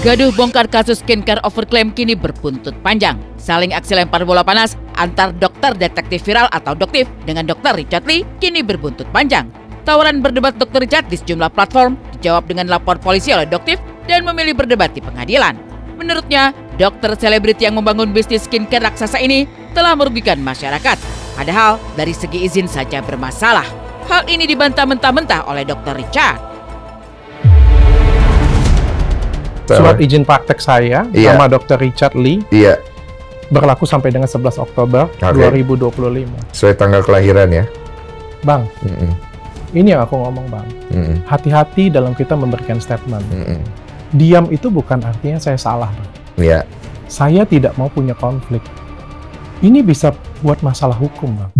Gaduh bongkar kasus skincare overclaim kini berbuntut panjang. Saling aksi lempar bola panas antar dokter detektif viral atau doktif dengan Dr. Richard Lee kini berbuntut panjang. Tawaran berdebat Dr. Richard di sejumlah platform dijawab dengan lapor polisi oleh doktif dan memilih berdebat di pengadilan. Menurutnya, dokter selebriti yang membangun bisnis skincare raksasa ini telah merugikan masyarakat. Padahal dari segi izin saja bermasalah. Hal ini dibantah mentah-mentah oleh Dr. Richard. Surat izin praktek saya sama Dr. Richard Lee berlaku sampai dengan 11 Oktober 2025. Sesuai tanggal kelahiran ya? Bang, ini yang aku ngomong Bang. Hati-hati dalam kita memberikan statement. Diam itu bukan artinya saya salah Bang. Saya tidak mau punya konflik. Ini bisa buat masalah hukum Bang.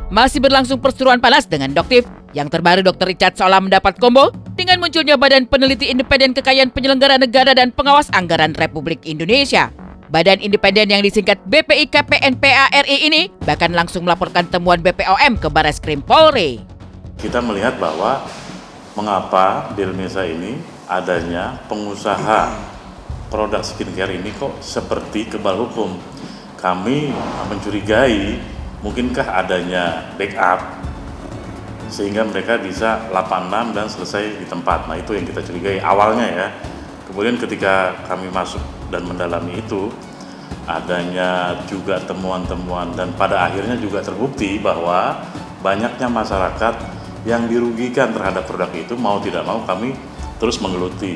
Masih berlangsung perseteruan panas dengan doktif. Yang terbaru Dr. Richard seolah mendapat combo dengan munculnya Badan Peneliti Independen Kekayaan Penyelenggara Negara dan Pengawas Anggaran Republik Indonesia. Badan independen yang disingkat BPI-KPNPA-RI ini bahkan langsung melaporkan temuan BPOM ke Barreskrim Polri. Kita melihat bahwa mengapa di Indonesia ini adanya pengusaha produk skincare ini kok seperti kebal hukum. Kami mencurigai mungkinkah adanya backup sehingga mereka bisa 86 dan selesai di tempat. Nah itu yang kita curigai awalnya ya. Kemudian ketika kami masuk dan mendalami itu, adanya juga temuan-temuan dan pada akhirnya juga terbukti bahwa banyaknya masyarakat yang dirugikan terhadap produk itu, mau tidak mau kami terus menggeluti.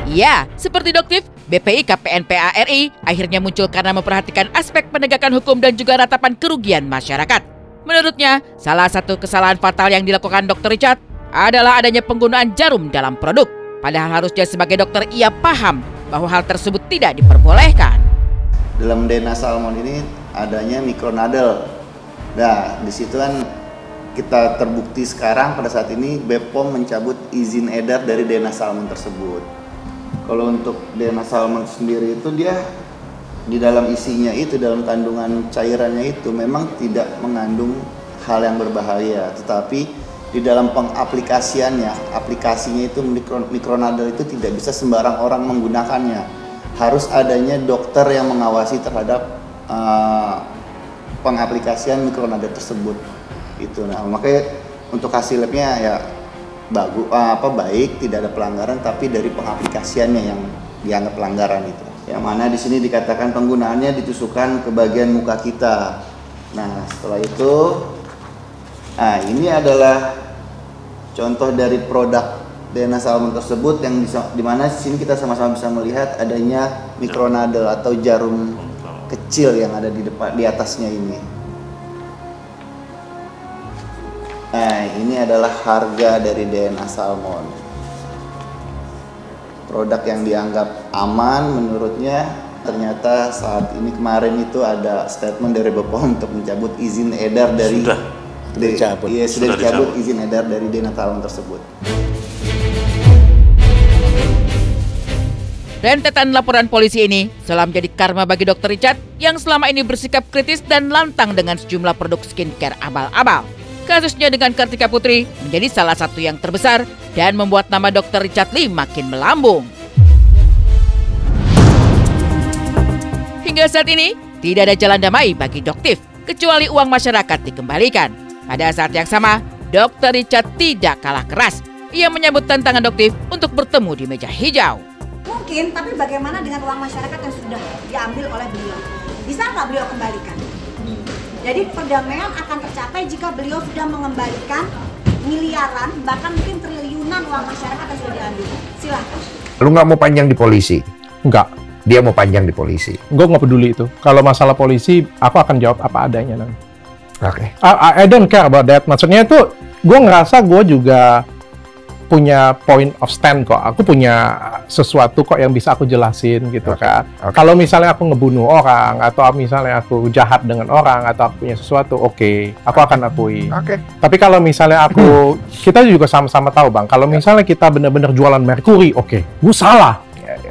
Ya, seperti doktif, BPI KPNPA RI akhirnya muncul karena memperhatikan aspek penegakan hukum dan juga ratapan kerugian masyarakat. Menurutnya, salah satu kesalahan fatal yang dilakukan Dr. Richard adalah adanya penggunaan jarum dalam produk. Padahal harusnya sebagai dokter ia paham bahwa hal tersebut tidak diperbolehkan. Dalam DNA salmon ini adanya micronadel. Nah, di situ kan kita terbukti sekarang pada saat ini BPOM mencabut izin edar dari DNA salmon tersebut. Kalau untuk DNA salmon sendiri itu dia di dalam isinya itu, dalam kandungan cairannya itu memang tidak mengandung hal yang berbahaya, tetapi di dalam pengaplikasiannya, aplikasinya itu micronadel itu tidak bisa sembarang orang menggunakannya. Harus adanya dokter yang mengawasi terhadap pengaplikasian micronadel tersebut. Itu nah, makanya untuk hasil labnya ya baik, tidak ada pelanggaran, tapi dari pengaplikasiannya yang dianggap pelanggaran itu. Yang mana di sini dikatakan penggunaannya ditusukkan ke bagian muka kita. Nah, setelah itu, nah ini adalah contoh dari produk DNA salmon tersebut yang di mana di sini kita sama-sama bisa melihat adanya micronadel atau jarum kecil yang ada di depan di atasnya ini. Nah, ini adalah harga dari DNA salmon. Produk yang dianggap aman menurutnya, ternyata saat ini kemarin itu ada statement dari BPOM untuk mencabut izin edar dari sudah dicabut izin edar dari DNA salmon tersebut. Rentetan laporan polisi ini seolah menjadi karma bagi Dr. Richard yang selama ini bersikap kritis dan lantang dengan sejumlah produk skincare abal-abal. Kasusnya dengan Kartika Putri menjadi salah satu yang terbesar dan membuat nama Dr. Richard Lee makin melambung. Hingga saat ini, tidak ada jalan damai bagi doktif, kecuali uang masyarakat dikembalikan. Pada saat yang sama, Dr. Richard tidak kalah keras. Ia menyambut tantangan doktif untuk bertemu di meja hijau. Mungkin, tapi bagaimana dengan uang masyarakat yang sudah diambil oleh beliau? Bisa nggak beliau kembalikan? Jadi perdamaian akan tercapai jika beliau sudah mengembalikan miliaran, bahkan mungkin triliunan uang masyarakat yang sudah diambil. Silahkan. Lu nggak mau panjang di polisi? Enggak. Dia mau panjang di polisi. Gue nggak peduli itu. Kalau masalah polisi, aku akan jawab apa adanya nanti. Oke. I don't care about that. Maksudnya itu, gue ngerasa gue juga punya point of stand kok. Aku punya sesuatu kok yang bisa aku jelasin gitu kan. Kalau misalnya aku ngebunuh orang, atau misalnya aku jahat dengan orang, atau aku punya sesuatu, aku akan akui. Tapi kalau misalnya kita juga sama-sama tahu Bang, kalau misalnya kita benar-benar jualan merkuri, gue salah.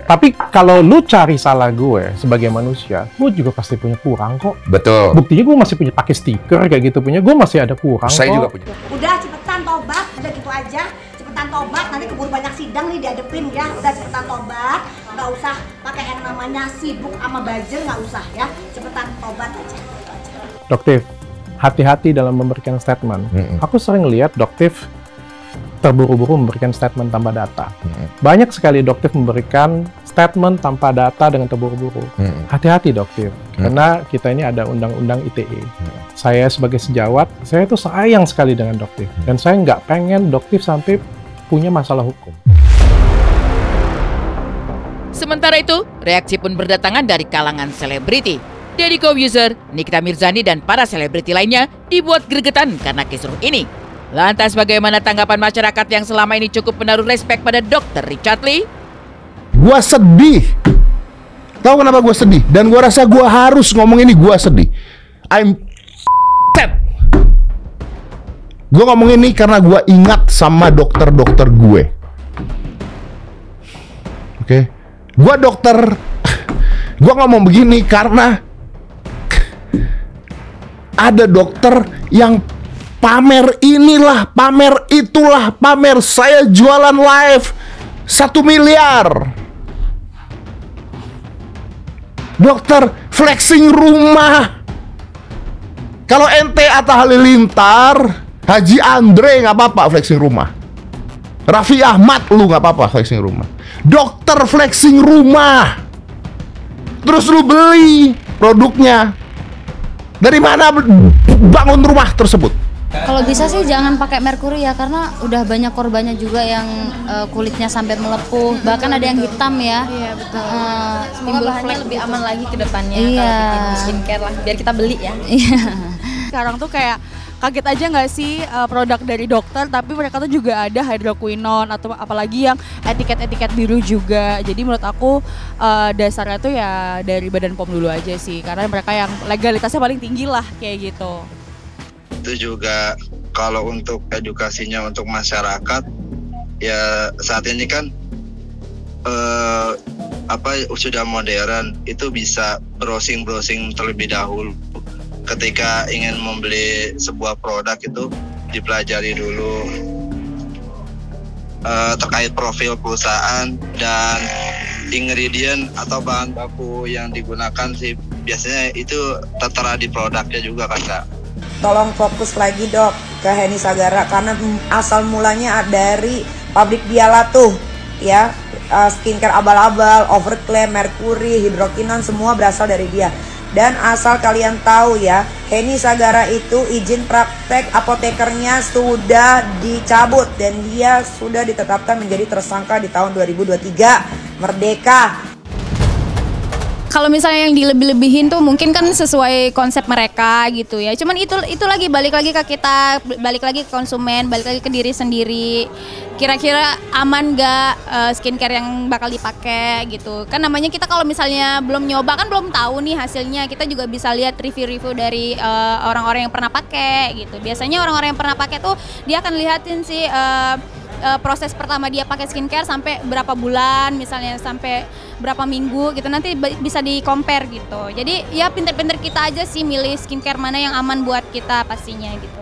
Tapi kalau lu cari salah gue sebagai manusia, gue juga pasti punya kurang kok. Betul. Buktinya gue masih punya pakai stiker kayak gitu punya, gue masih ada kurang. Saya kok. juga punya. Udah cepetan tobat, udah gitu aja. cepetan tobat, nanti keburu banyak sidang nih dihadepin ya. Udah cepetan tobat, nggak usah pakai yang namanya sibuk sama buzzer, nggak usah ya. Cepetan tobat aja. Doktif, hati-hati dalam memberikan statement. Aku sering lihat Doktif terburu-buru memberikan statement tanpa data. Banyak sekali Doktif memberikan statement tanpa data dengan terburu-buru. Hati-hati Doktif, karena kita ini ada undang-undang ITE. Saya sebagai sejawat, saya tuh sayang sekali dengan Doktif. Dan saya nggak pengen Doktif sampai punya masalah hukum. Sementara itu, reaksi pun berdatangan dari kalangan selebriti. Deddy Corbuzier, Nikita Mirzani, dan para selebriti lainnya dibuat gregetan karena kisruh ini. Lantas bagaimana tanggapan masyarakat yang selama ini cukup menaruh respek pada Dr. Richard Lee? Gua sedih. Tahu kenapa gua sedih? Dan gua rasa gua harus ngomong ini, gua sedih. I'm sad. Gua ngomong ini karena gua ingat sama dokter-dokter gue. Oke. Gua dokter. Gua ngomong begini karena ada dokter yang pamer inilah, pamer itulah, pamer saya jualan live 1 miliar. Dokter flexing rumah. Kalau ente Atta Halilintar, Haji Andre nggak apa-apa flexing rumah. Raffi Ahmad lu nggak apa-apa flexing rumah. Dokter flexing rumah. Terus lu beli produknya. Dari mana bangun rumah tersebut? Kalau bisa sih jangan pakai merkuri ya, karena udah banyak korbannya juga yang kulitnya sampai melepuh, bahkan ada yang hitam ya. Iya betul. Semoga bahannya lebih aman lagi ke depannya. Iya. Kalau bikin skincare lah, biar kita beli ya. Iya. Sekarang tuh kayak kaget aja nggak sih produk dari dokter, tapi mereka tuh juga ada hydroquinone atau apalagi yang etiket-etiket biru juga. Jadi menurut aku dasarnya tuh ya dari Badan POM dulu aja sih, karena mereka yang legalitasnya paling tinggi lah kayak gitu. Itu juga kalau untuk edukasinya untuk masyarakat ya saat ini kan sudah modern, itu bisa browsing terlebih dahulu. Ketika ingin membeli sebuah produk itu dipelajari dulu terkait profil perusahaan dan ingredient atau bahan baku yang digunakan sih, biasanya itu tertera di produknya juga kan Kak. Tolong fokus lagi dok ke Heni Sagara, karena asal mulanya dari pabrik Biala tuh ya, skincare abal-abal, Overclaim, Mercury, hidrokinon semua berasal dari dia. Dan asal kalian tahu ya, Heni Sagara itu izin praktek apotekernya sudah dicabut dan dia sudah ditetapkan menjadi tersangka di tahun 2023. Merdeka. Kalau misalnya yang dilebih-lebihin tuh mungkin kan sesuai konsep mereka gitu ya. Cuman itu lagi balik lagi ke kita, balik lagi ke konsumen, balik lagi ke diri sendiri. Kira-kira aman gak skincare yang bakal dipakai gitu. Kan namanya kita kalau misalnya belum nyoba kan belum tahu nih hasilnya. Kita juga bisa lihat review-review dari orang-orang yang pernah pakai gitu. Biasanya orang-orang yang pernah pakai tuh dia akan lihatin sih proses pertama dia pakai skincare sampai berapa bulan, misalnya sampai berapa minggu gitu, nanti bisa di compare gitu. Jadi ya pinter-pinter kita aja sih milih skincare mana yang aman buat kita pastinya gitu.